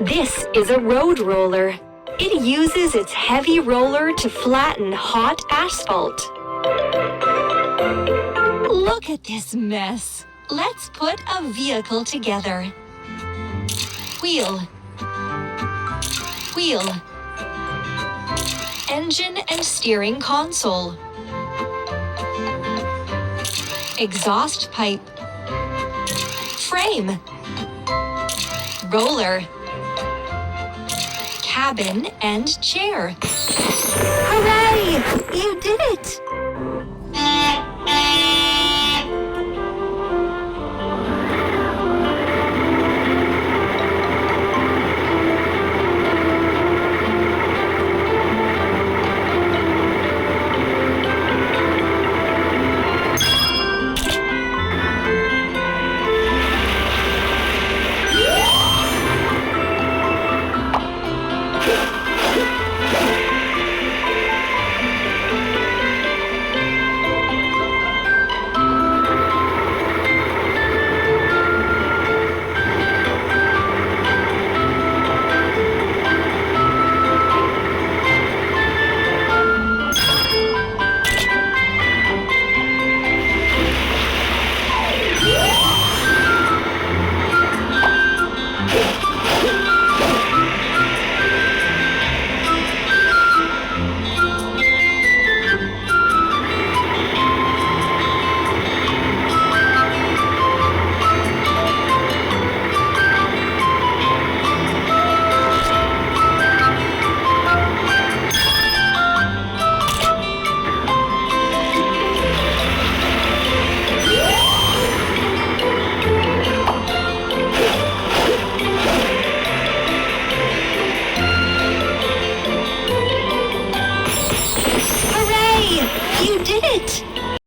This is a road roller. It uses its heavy roller to flatten hot asphalt. Look at this mess. Let's put a vehicle together. Wheel. Wheel. Engine and steering console. Exhaust pipe. Frame. Roller. Cabin and chair. Hooray!